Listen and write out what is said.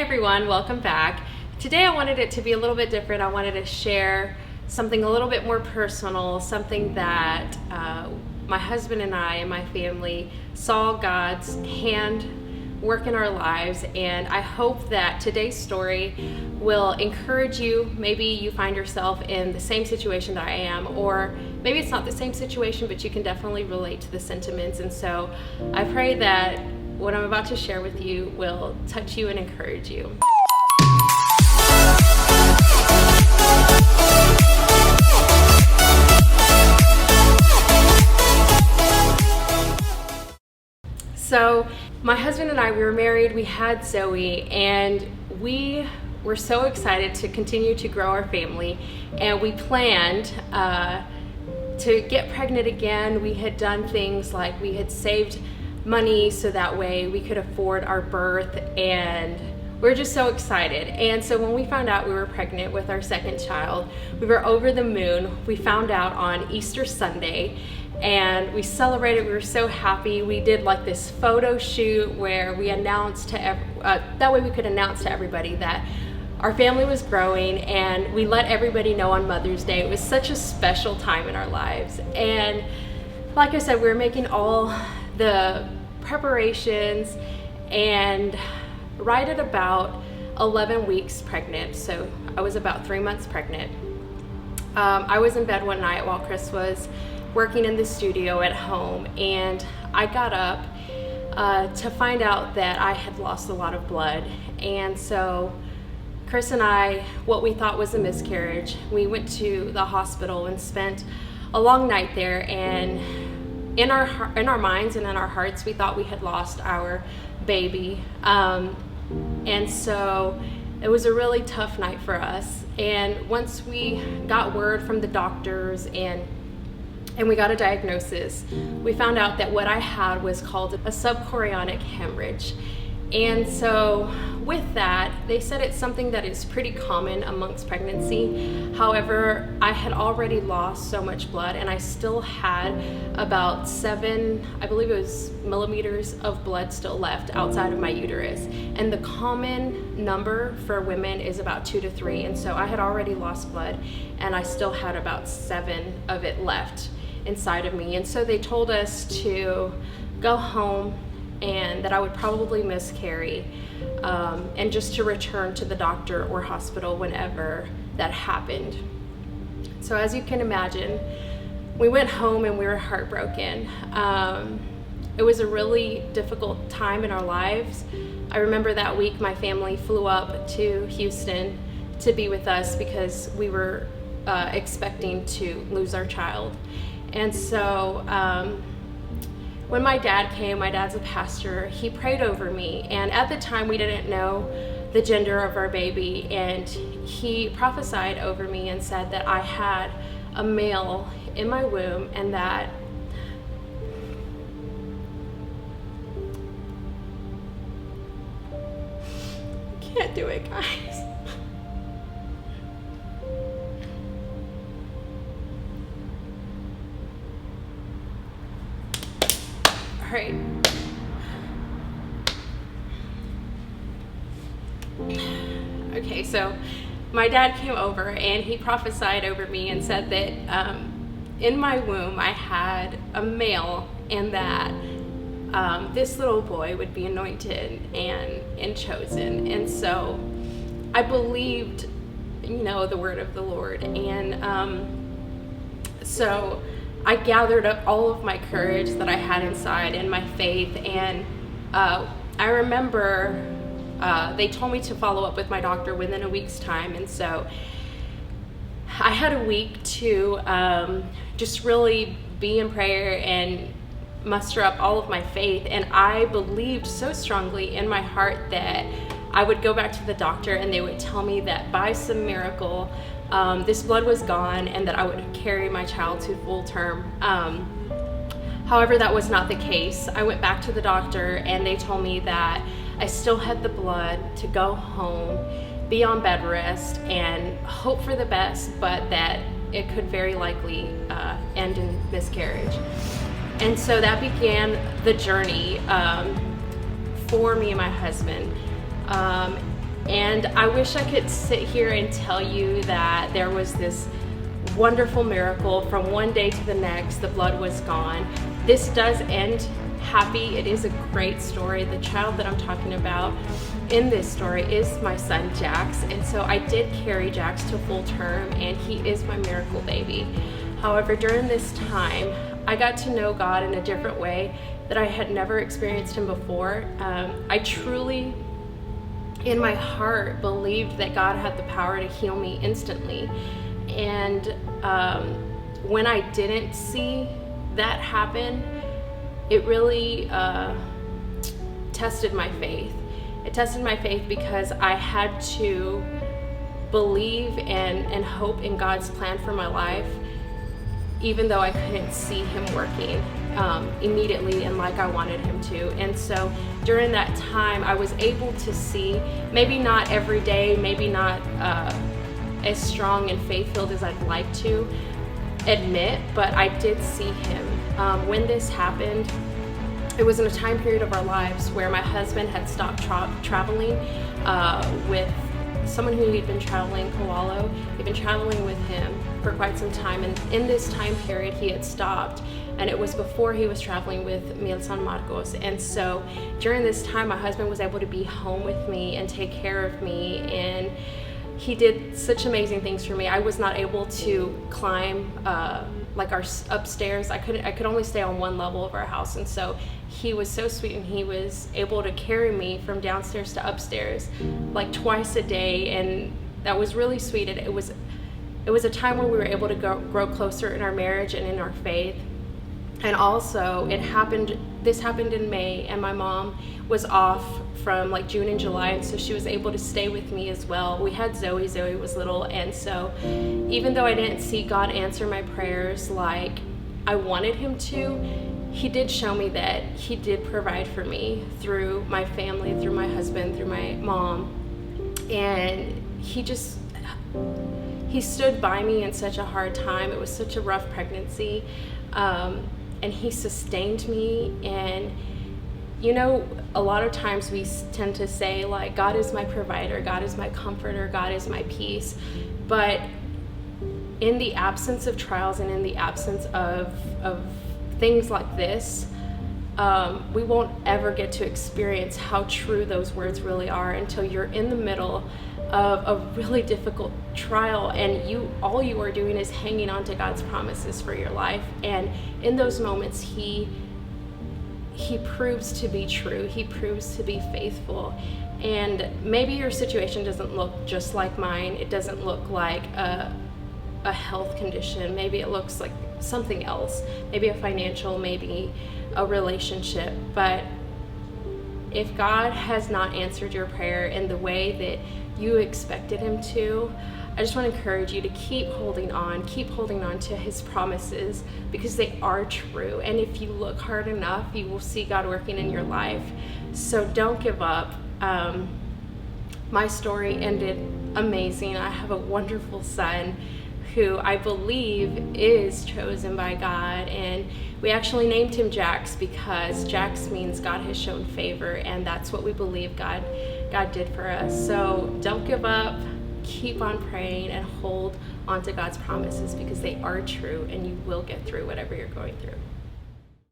everyone, welcome back. Today I wanted it to be a little bit different. I wanted to share something a little bit more personal, something that my husband and I and my family saw God's hand work in our lives, and I hope that today's story will encourage you. Maybe you find yourself in the same situation that I am, or maybe it's not the same situation, but you can definitely relate to the sentiments. And so I pray that what I'm about to share with you will touch you and encourage you. So my husband and I, we were married, we had Zoe, and we were so excited to continue to grow our family, and we planned to get pregnant again. We had done things like we had saved money so that way we could afford our birth, and we were just so excited. And so when we found out we were pregnant with our second child, we were over the moon. We found out on Easter Sunday, and we celebrated. We were so happy. We did like this photo shoot where we announced to that way we could announce to everybody that our family was growing, and we let everybody know on Mother's Day. It was such a special time in our lives. And like I said, we were making all the preparations, and right at about 11 weeks pregnant, so I was about 3 months pregnant, I was in bed one night while Chris was working in the studio at home, and I got up to find out that I had lost a lot of blood. And so Chris and I, what we thought was a miscarriage, we went to the hospital and spent a long night there, and in our minds and in our hearts, we thought we had lost our baby. And so it was a really tough night for us. And once we got word from the doctors and we got a diagnosis, we found out that what I had was called a subchorionic hemorrhage. And so with that, they said it's something that is pretty common amongst pregnancy. However, I had already lost so much blood, and I still had about 7, I believe it was millimeters of blood still left outside of my uterus. And the common number for women is about 2 to 3. And so I had already lost blood, and I still had about 7 of it left inside of me. And so they told us to go home and that I would probably miscarry, and just to return to the doctor or hospital whenever that happened. So as you can imagine, we went home and we were heartbroken. It was a really difficult time in our lives. I remember that week my family flew up to Houston to be with us because we were expecting to lose our child. And so when my dad came, my dad's a pastor, he prayed over me, and at the time we didn't know the gender of our baby, and he prophesied over me and said that I had a male in my womb, and that I can't do it, guys. Right. Okay, so my dad came over and he prophesied over me and said that in my womb I had a male, and that this little boy would be anointed and chosen. And so I believed, the word of the Lord. And so I gathered up all of my courage that I had inside and my faith, and I remember they told me to follow up with my doctor within a week's time. And so I had a week to just really be in prayer and muster up all of my faith, and I believed so strongly in my heart that I would go back to the doctor and they would tell me that by some miracle this blood was gone and that I would carry my child to full term. However, that was not the case. I went back to the doctor and they told me that I still had the blood to go home, be on bed rest, and hope for the best, but that it could very likely end in miscarriage. And so that began the journey for me and my husband. And I wish I could sit here and tell you that there was this wonderful miracle from one day to the next, the blood was gone. This does end happy. It is a great story. The child that I'm talking about in this story is my son Jax, and so I did carry Jax to full term, and he is my miracle baby. However, during this time, I got to know God in a different way that I had never experienced him before. I truly, in my heart, believed that God had the power to heal me instantly. And when I didn't see that happen, it really tested my faith. It tested my faith because I had to believe and hope in God's plan for my life, even though I couldn't see him working immediately and like I wanted him to. And so during that time, I was able to see, maybe not every day, maybe not as strong and faith-filled as I'd like to admit, but I did see him. When this happened, it was in a time period of our lives where my husband had stopped traveling with someone who he'd been traveling, Koalo. He'd been traveling with him for quite some time, and in this time period he had stopped, and it was before he was traveling with Mil San Marcos. And so during this time, my husband was able to be home with me and take care of me, and he did such amazing things for me. I was not able to climb like our upstairs. I could only stay on one level of our house, and so he was so sweet, and he was able to carry me from downstairs to upstairs like twice a day, and that was really sweet. And it was a time where we were able to grow closer in our marriage and in our faith. And also this happened in May, and my mom was off from like June and July, and so she was able to stay with me as well. We had Zoe was little, and so even though I didn't see God answer my prayers like I wanted him to, he did show me that he did provide for me through my family, through my husband, through my mom. And he stood by me in such a hard time. It was such a rough pregnancy. And he sustained me. And you know, a lot of times we tend to say like, God is my provider, God is my comforter, God is my peace. But in the absence of trials and in the absence of things like this, we won't ever get to experience how true those words really are until you're in the middle of a really difficult trial, and all you are doing is hanging on to God's promises for your life. And in those moments, he proves to be true. He proves to be faithful. And maybe your situation doesn't look just like mine. It doesn't look like a health condition. Maybe it looks like something else, maybe a financial, maybe a relationship. But if God has not answered your prayer in the way that you expected him to, I just want to encourage you to keep holding on to his promises, because they are true. And if you look hard enough, you will see God working in your life. So don't give up. My story ended amazing. I have a wonderful son who I believe is chosen by God, and we actually named him Jax because Jax means God has shown favor, and that's what we believe God did for us. So don't give up, keep on praying, and hold on to God's promises, because they are true, and you will get through whatever you're going through.